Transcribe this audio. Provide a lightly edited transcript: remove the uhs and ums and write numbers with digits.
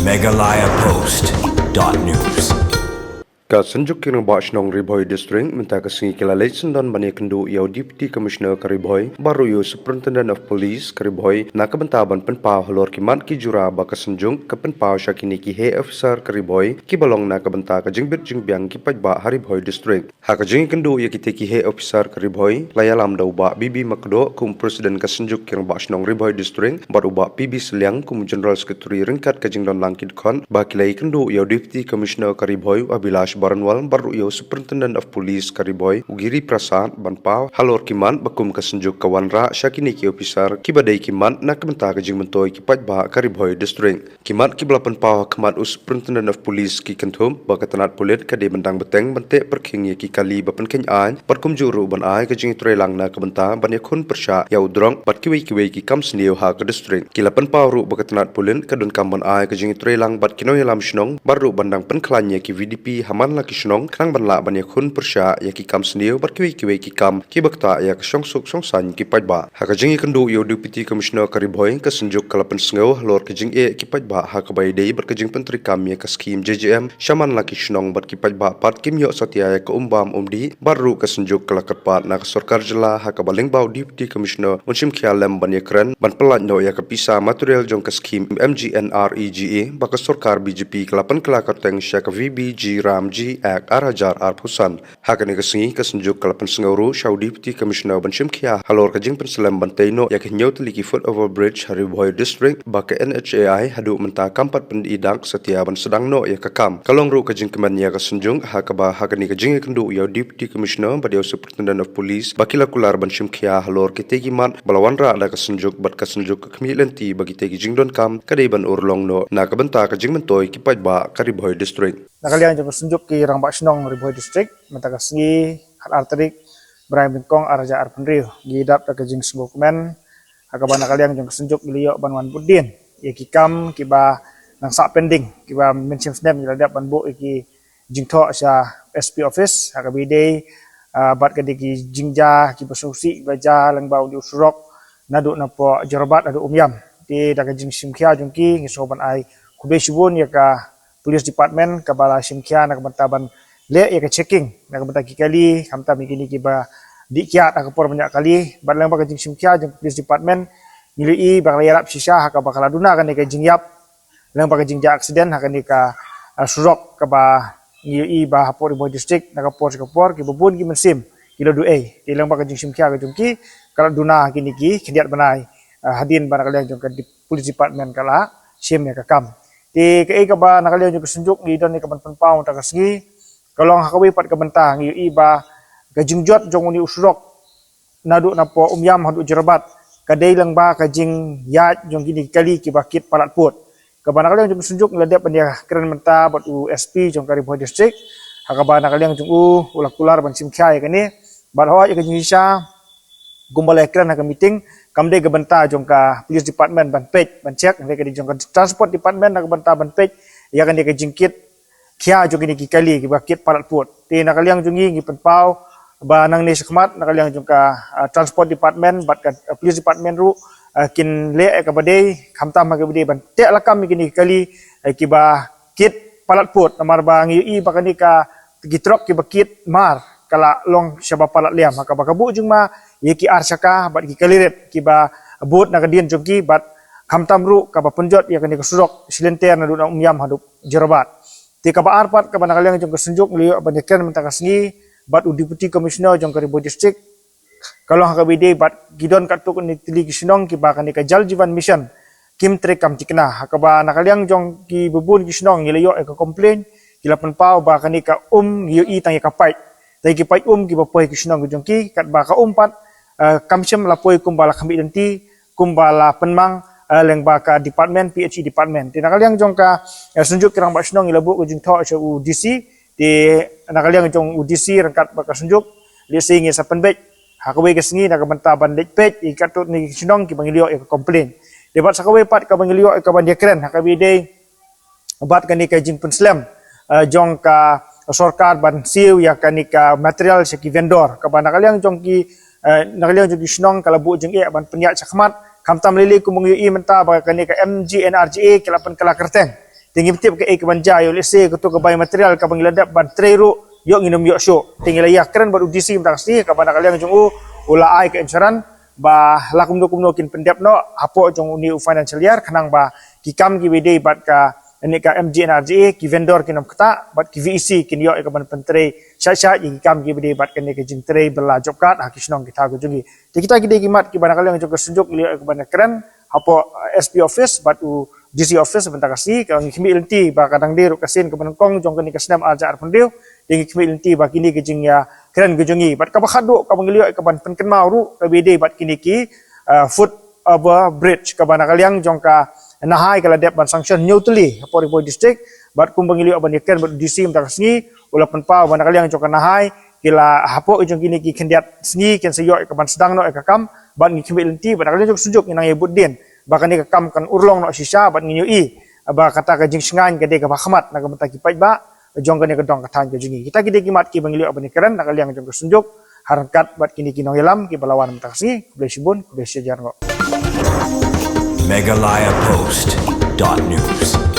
megalayapost.news. Kasanjuk kirang bash nong Riboy District minta kasingi kila Leighton dan bani kendu yau Deputy Commissioner Kariboy baru yau Superintendent of Police Kariboy na kebentaban penpau halor kimat ki jura ba kasanjung ke penpau syakini ki Head Officer Kariboy ki balong na kebenta ka jingbit jingbiang ki pajba Hariboy District. Haka jingi kendu ya kita ki Head Officer Kariboy layalam dau ba Bibi Makdo kum Presiden kasanjuk kirang bash nong Riboy District baru ba PB Seliang kum General Secretary ringkat ka jingdon langkid kon ba kilai kendu yau Deputy Commissioner Kariboy Abilash Baranwal baru iyo Superintendent of Police Kariboy Ugiri Prasad Banpau halor kiman bakum kasenjuk kawanra syakini ki officer kibadai kiman na kementa kajing mentoy ki pajba Kariboy District kiman ki belapan pau kemat Superintendent of Police ki kentum bakatanat polit kade bentang beteng bente perking ki kali bapen kenyan bakum juru ban ai kajing trelang na kementa ban yakun persya ya udrong bat kiwi ki kam sniu ha ke district ki lapan pau ru bakatanat polit kadun kam ban ai kajing trelang bat kinoy lam snong baru bandang penklanya ki VDP Haman laki snong krang banla ban yakun persya ya ki kam sniu bat kiwi ki kam ki bakta ya song suk song san ki pajba ha kajing kendu yo Deputy Commissioner Kariboy ka senjuk kalapan sengau halor kajing ki pajba ha kabai dei berkajing penteri kam ya ka skim JJM Shaman laki snong bat ki pajba pat kim yo satya ya ka umbam umdi baru ka senjuk kalakat pat na ka sarkar jela ha ka baling bau Deputy Commissioner unsim khialem ban yakran ban pelat no ya ka pisa material jong ka skim MGNREGA ba ka sarkar BJP kalapan kalakat teng sya ka VBG Ramji Act Arajar Arpusan hakani kasingi kasenjuk kalapan senguru Shaw Deputy Commissioner Banshim Khia halor kajing penselam bantaino ya kenyau teliki foot over bridge Hariboy District baka NHAI hadu menta kampat pendidang setia ban sedang no ya kakam kalong ru kajing keman ya kasenjung hakaba hakani kajing kendu ya Deputy Commissioner badiau Superintendent of Police bakila kular Banshim Khia halor kitegi mat balawan ra ada kasenjuk bat kasenjuk kemilenti bagi tegi jingdon kam kadai ban urlong no na kabenta kajing mentoy kipaj ba Kariboy District nakalian jeng senjuk ki rang baksinong Riboy District menta kasngi hat arterik Brian Bingkong Araja Arpenriu gidap ta kajing sebukumen hakaba nakalian jeng senjuk liyo banwan budin ya ki kam ki ba nang sak pending ki ba mention snap ki dap banbu ki jingtho sya SP office hakabi dei bat kadiki jingja ki basusi baja lang bau di usurok nadu napo jarabat adu umyam di da kajing simkhia jungki ngisoban ai kube shibun ya ka Police Department kabala simkia nak bentaban le ya ke checking nak benta kali hamta migini kiba dikiat nak por banyak kali badlang ba kajing simkia jeng Police Department ngilui bakal yarap sisa haka bakal aduna kan ka jingyap lang ba kajing ja accident haka ni ka surok ka ba ngilui ba hapor Riboy District nak por ki bubun ki mensim kilo duai lang ba kajing simkia ka jungki kalau duna kini ki kendiat banai hadin barang kalian jeng ka Police Department kala sim ya ka kam di kei kaba nakalian juga senjuk di don ni kaban penpau ta kasgi kalong hakawi pat kabentang yu iba kajing jot jong uni usrok nadu napo umyam hadu jerabat kadai lang ba kajing yat jong gini kali ki bakit palat put kaba nakalian juga senjuk ngadep pendia keren menta bat USP jong Kariboy District hakaba nakalian jong ulak kular ban simkhai kani bat hawa kajing isa gumbale keren haka meeting kamde ke benta jongka Police Department ban page ban cek mereka di jongka Transport Department nak benta ban page ya kan dia ke jingkit kia jongi ki kali ki bakit parat put ti nakaliang jongi ngi penpau ba nang ni sekmat nakaliang jongka Transport Department bat ka Police Department ru kin le ka badai khamtam ka badai ban tek lakam ki kali ki ba kit parat put namar ba ngi bakani ka gitrok ki bakit mar kala long syaba palat liam maka bakabu jungma yeki arsaka bat ki kaliret ki ba bot na kadien jongki bat khamtam ru ka ba penjot ya kan ka surok silenter na du umyam hadup jerabat ti ka ba arpat ka ba nakaliang jong kesenjuk liyo banyakan menta kasngi bat Deputy Commissioner jong Kariboy District kalau hakabide bat gidon katuk ni tili kisinong ki ba kan ka Jal Jivan Mission kim trek kam tikna hakaba nakaliang jong ki bubun kisinong ngilayo ka complain kilapan pau ba kan ka yu tang ya kapai tai ki pai ki ba poi kisinong jong ki kat ba ka umpat kamsem lapoi kumbala kami denti kumbala penmang leng baka department PHE department di nakaliang jongka senjuk kirang ba snong ilabu ujung tho cha UDC di nakaliang jong UDC rangkat baka senjuk li singi sa penbek hakawe ke singi nak benta ban dek page ikatut ni snong ki bangilio e complain debat sakawe pat ka bangilio e ka ban dekren hakawe dei bat kan ni ka jing penslam jongka sarkar ban siu ya kan ni ka material seki vendor ka ban nakaliang jongki nakaliang jadi senang kalau bu jeng ban penyak cakmat kamtam lili kumung ui menta bagi ka MGNRGA kelapan kala kerteng tinggi tiap ke banja yo lese ke tu ke bay material ka bangladap ban treru yo nginum yo show tinggi layak keren baru disi tak sih ka pada kalian jong ula ai ke insuran ba lakum dokum nokin pendep no apo jong uni financial year kanang ba kikam ki bede bat ka ini ka MGNRGA ki vendor ki nam kata bat ki VEC ki yo ka ban pentre sya ki kam ki bede bat kan ke jing tre bela job card ha ki snong kita go jungi kita ki de kimat ki bana kalian jong kesunjuk li ka ban keren apo SP office bat u DC office bentar kasih kalau kimi ilti ba kadang dir kasin ke benengkong jong ke kasnam ajar pun dia dengan kimi ilti ba kini ke jing ya keren ke jongi bat ka bakhadu ka bangilio ka ban pen mau ru ka bede bat kini ki foot over bridge ka bana kalian jong ka nahai kala dep ban sanction neutly Pori Boy district bat kum bangilio ban ken bat DC bentar kasih ulah pen pa bana kalian jong ka nahai kila hapo jong kini ki kendiat sengi ken seyo ka ban sedang no ka kam ban kimi ilti ban kalian jong sujuk inang ibudin bahkan ni kam kan urlong no sisa bat nginyui ba kata ka jing sengan ke de ka bahmat na ka mataki pai ba jong ka ni ka dong ka tan ke jingi kita ki de kimat ki bangili abani keren na kaliang jong ka sunjuk harkat bat kini kinong yalam ki balawan mataksi kublesibun kublesejar ngo megalayapost.news